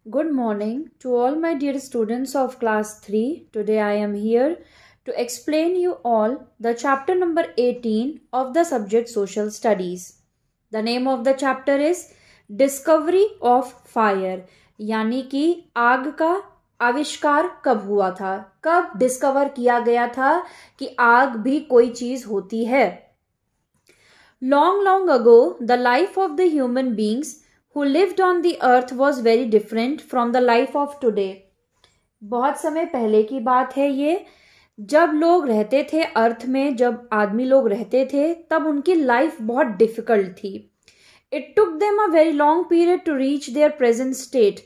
Good morning to all my dear students of class 3. Today I am here to explain you all the chapter number 18 of the subject Social Studies. The name of the chapter is Discovery of Fire, यानी कि आग का आविष्कार कब हुआ था, कब discover किया गया था कि आग भी कोई चीज होती है. Long ago, the life of the human beings who lived on the earth was very different from the life of today. बहुत समय पहले की बात है ये. जब लोग रहते थे अर्थ में, जब आदमी लोग रहते थे, तब उनकी लाइफ बहुत डिफिकल्ट थी. It took them a very long period to reach their present state.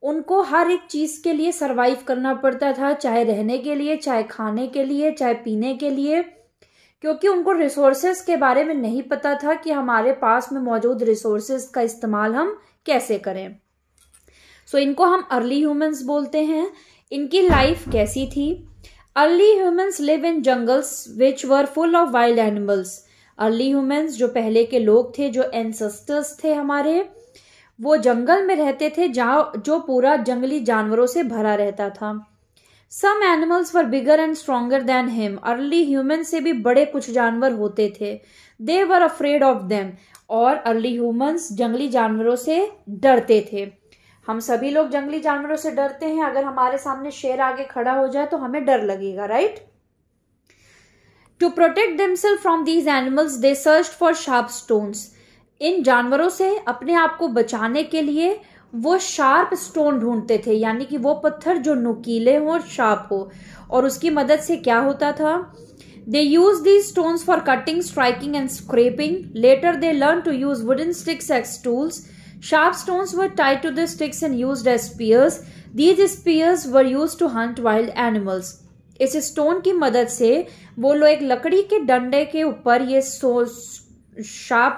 उनको हर एक चीज के लिए सरवाइव करना पड़ता था, चाहे रहने के लिए, चाहे खाने के लिए, चाहे पीने के लिए, क्योंकि उनको रिसोर्सेज के बारे में नहीं पता था कि हमारे पास में मौजूद रिसोर्सेज का इस्तेमाल हम कैसे करें. सो इनको हम अर्ली ह्यूमंस बोलते हैं. इनकी लाइफ कैसी थी? Early humans live in jungles which were full of wild animals. Early humans जो पहले के लोग थे, जो एंसेस्टर्स थे हमारे, वो जंगल में रहते थे जहां जो पूरा जंगली जानवरों से भरा रहता था. Some animals were bigger and stronger than him. Early humans से भी बड़े कुछ जानवर होते थे. They were afraid of them. और early humans जंगली जानवरों से डरते थे. हम सभी लोग जंगली जानवरों से डरते हैं. अगर हमारे सामने शेर आगे खड़ा हो जाए तो हमें डर लगेगा, right? To protect themselves from these animals, they searched for sharp stones. इन जानवरों से अपने आप को बचाने के लिए वो शार्प स्टोन ढूंढते थे, यानी कि वो पत्थर जो नुकीले हो और शार्प हो. और उसकी मदद से क्या होता था? They use these stones for cutting, striking and scraping. Later they learn to use wooden sticks as tools. Sharp stones were tied to the sticks and used as spears. These spears were used to hunt wild animals. इस stone की मदद से वो लोग एक लकड़ी के डंडे के ऊपर ये शार्प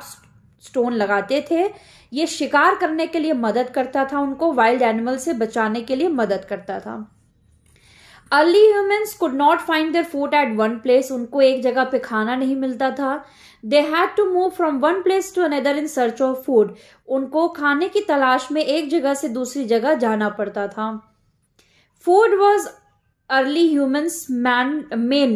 स्टोन लगाते थे. ये शिकार करने के लिए मदद करता था, उनको वाइल्ड एनिमल से बचाने के लिए मदद करता था. Early humans could not find their food at one place. उनको एक जगह पे खाना नहीं मिलता था. They had to move from one place to another in search of food. उनको खाने की तलाश में एक जगह से दूसरी जगह जाना पड़ता था. Food was early humans main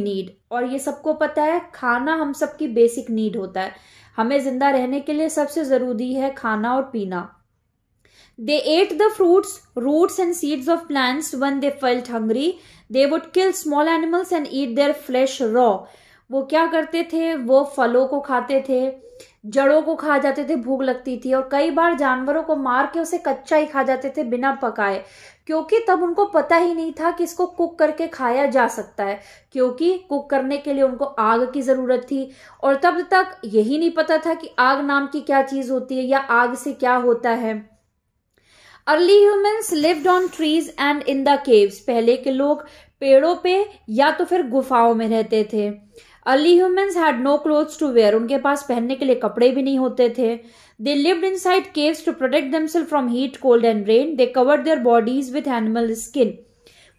need. और ये सबको पता है, खाना हम सबकी बेसिक नीड होता है. हमें जिंदा रहने के लिए सबसे जरूरी है खाना और पीना. They ate the fruits, roots and seeds of plants when they felt hungry. They would kill small animals and eat their flesh raw. वो क्या करते थे? वो फलों को खाते थे, जड़ों को खा जाते थे, भूख लगती थी, और कई बार जानवरों को मार के उसे कच्चा ही खा जाते थे बिना पकाए, क्योंकि तब उनको पता ही नहीं था कि इसको कुक करके खाया जा सकता है, क्योंकि कुक करने के लिए उनको आग की जरूरत थी. और तब तक यही नहीं पता था कि आग नाम की क्या चीज होती है या आग से क्या होता है. Early humans lived on trees and in the caves. पहले के लोग पेड़ों पे या तो फिर गुफाओं में रहते थे. Early humans had no clothes to wear. उनके पास पहनने के लिए कपड़े भी नहीं होते थे. They lived inside caves to protect themselves from heat, cold and rain. They covered their bodies with animal skin.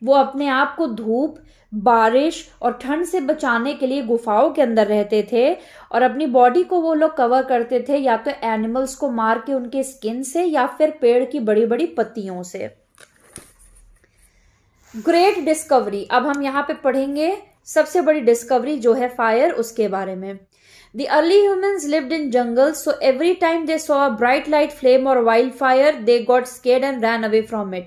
वो अपने आप को धूप, बारिश और ठंड से बचाने के लिए गुफाओं के अंदर रहते थे, और अपनी बॉडी को वो लोग कवर करते थे या तो एनिमल्स को मार के उनके स्किन से या फिर पेड़ की बड़ी बड़ी पत्तियों से. Great discovery. अब हम यहाँ पे पढ़ेंगे सबसे बड़ी डिस्कवरी जो है फायर, उसके बारे में. The early humans lived in jungles, so every time they saw a bright light flame or wildfire, they got scared and ran away from it.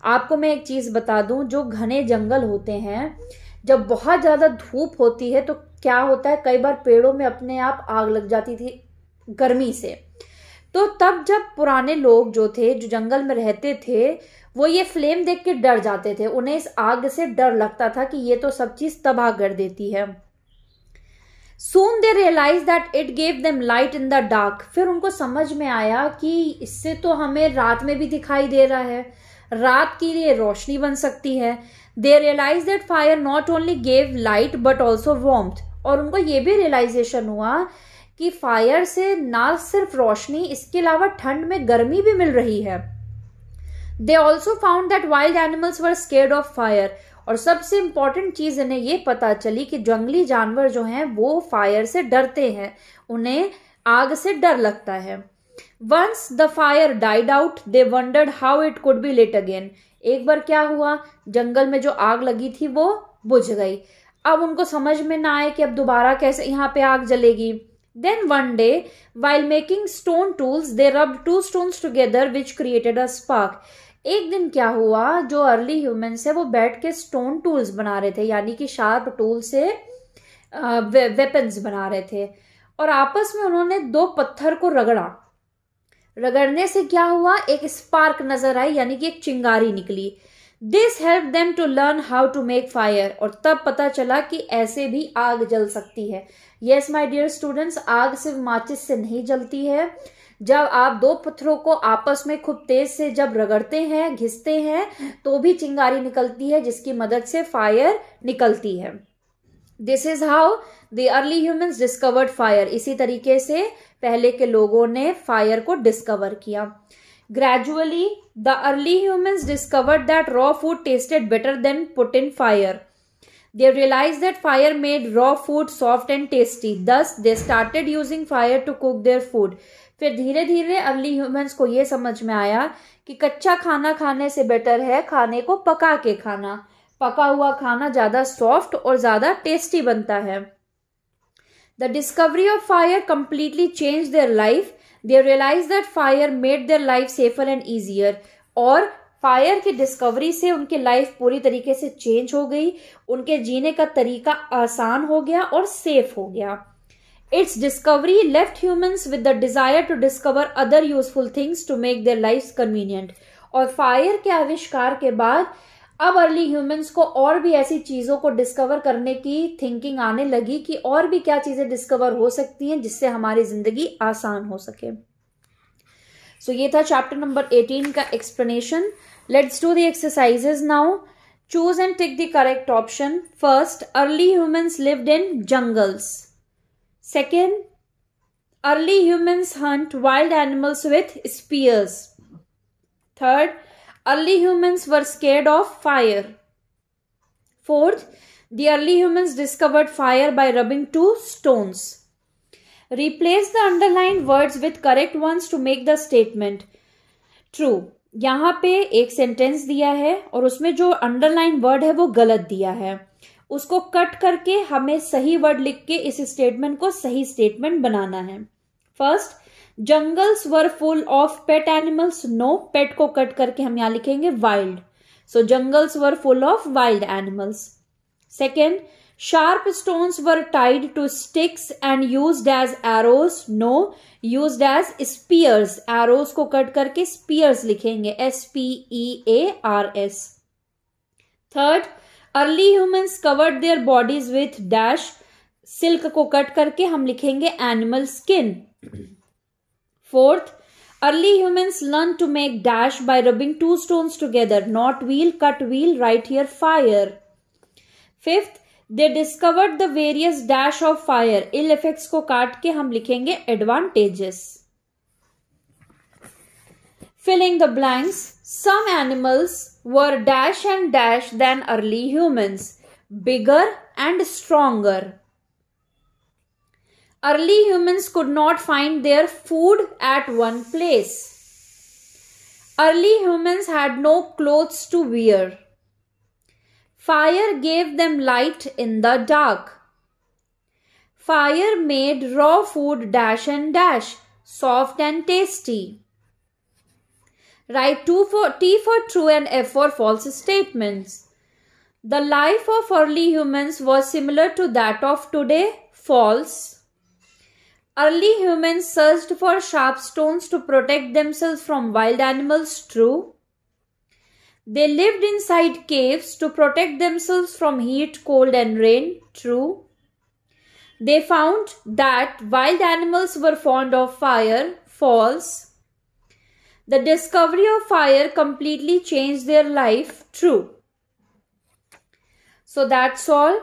आपको मैं एक चीज बता दूं, जो घने जंगल होते हैं, जब बहुत ज्यादा धूप होती है तो क्या होता है, कई बार पेड़ों में अपने आप आग लग जाती थी गर्मी से. तो तब जब पुराने लोग जो थे, जो जंगल में रहते थे, वो ये फ्लेम देख के डर जाते थे. उन्हें इस आग से डर लगता था कि ये तो सब चीज तबाह कर देती है. Soon they realized that it gave them light in the dark. फिर उनको समझ में आया कि इससे तो हमें रात में भी दिखाई दे रहा है, रात के लिए रोशनी बन सकती है. They realized that fire not only gave light but also warmth. और उनको ये भी रियलाइजेशन हुआ कि फायर से ना सिर्फ रोशनी, इसके अलावा ठंड में गर्मी भी मिल रही है. They also found that wild animals were scared of fire. और सबसे इंपॉर्टेंट चीज इन्हें ये पता चली कि जंगली जानवर जो हैं वो फायर से डरते हैं, उन्हें आग से डर लगता है. Once the fire died out they wondered how it could be lit again. एक बार क्या हुआ, जंगल में जो आग लगी थी वो बुझ गई। अब उनको समझ में ना आए कि अब दोबारा कैसे यहाँ पे आग जलेगी। Then one day while making stone tools they rubbed two stones together which created a spark. एक दिन क्या हुआ, जो अर्ली ह्यूमंस है वो बैठ के स्टोन टूल्स बना रहे थे, यानी कि शार्प टूल से वेपन्स बना रहे थे, और आपस में उन्होंने दो पत्थर को रगड़ने से क्या हुआ, एक स्पार्क नजर आई, यानी कि एक चिंगारी निकली। This help them to learn how to make fire. और तब पता चला कि ऐसे भी आग जल सकती है। यस माय डियर स्टूडेंट्स, आग सिर्फ माचिस से नहीं जलती है। जब आप दो पत्थरों को आपस में खूब तेज से जब रगड़ते हैं, घिसते हैं, तो भी चिंगारी निकलती है, जिसकी मदद से फायर निकलती है। This is how the early humans discovered fire. इसी तरीके से पहले के लोगों ने फायर को डिस्कवर किया। Gradually the early humans discovered that raw food tested better than put in fire. They realized that fire made raw food soft and tasty. Thus, they started using fire to cook their food. फिर धीरे धीरे early humans को ये समझ में आया कि कच्चा खाना खाने से बेटर है खाने को पका के खाना। पका हुआ खाना ज्यादा सॉफ्ट और ज्यादा टेस्टी बनता है। The discovery of fire completely changed their life. They realized that fire made their life safer and easier. और फायर की डिस्कवरी से उनकी लाइफ पूरी तरीके से चेंज हो गई, उनके जीने का तरीका आसान हो गया और सेफ हो गया। Its discovery left humans with the desire to discover other useful things to make their life convenient. और फायर के आविष्कार के बाद अब अर्ली ह्यूमंस को और भी ऐसी चीजों को डिस्कवर करने की थिंकिंग आने लगी कि और भी क्या चीजें डिस्कवर हो सकती हैं जिससे हमारी जिंदगी आसान हो सके। सो ये था चैप्टर नंबर 18 का explanation. Let's do the exercises now. Choose and tick the correct option. First, early humans lived in jungles. Second, early humans hunt wild animals with spears. Third, early humans were scared of fire. Fourth, the early humans discovered fire by rubbing two stones. Replace the underlined words with correct ones to make the statement true. यहाँ पे एक sentence दिया है और उसमें जो underline word है वो गलत दिया है, उसको कट करके हमें सही वर्ड लिख के इस स्टेटमेंट को सही स्टेटमेंट बनाना है। First, jungles were full of pet animals. No, pet को कट करके हम यहां लिखेंगे wild. So jungles were full of wild animals. Second, sharp stones were tied to sticks and used as arrows. No, used as spears. Arrows को cut करके spears लिखेंगे, SPEARS। Third, early humans covered their bodies with dash. Silk को cut करके हम लिखेंगे animal skin. Fourth, early humans learned to make dash by rubbing two stones together. Not wheel, cut wheel, right here fire. Fifth, they discovered the various dash of fire. Ill effects को काट के हम लिखेंगे advantages. Filling the blanks. Some animals were dash and dash than early humans. Bigger and stronger. Early humans could not find their food at one place. Early humans had no clothes to wear. Fire gave them light in the dark. Fire made raw food dash and dash, soft and tasty. Write T for true and F for false statements. The life of early humans was similar to that of today. False. Early humans searched for sharp stones to protect themselves from wild animals. True. They lived inside caves to protect themselves from heat, cold, and rain. True. They found that wild animals were fond of fire. False. The discovery of fire completely changed their life. True. So that's all.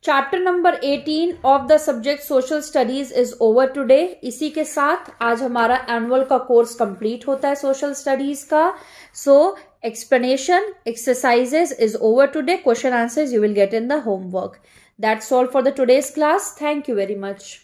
Chapter number 18 of the subject social studies is over today. इसी के साथ आज हमारा annual का course complete होता है social studies का। So explanation, exercises is over today. Question answers you will get in the homework. That's all for the today's class. Thank you very much.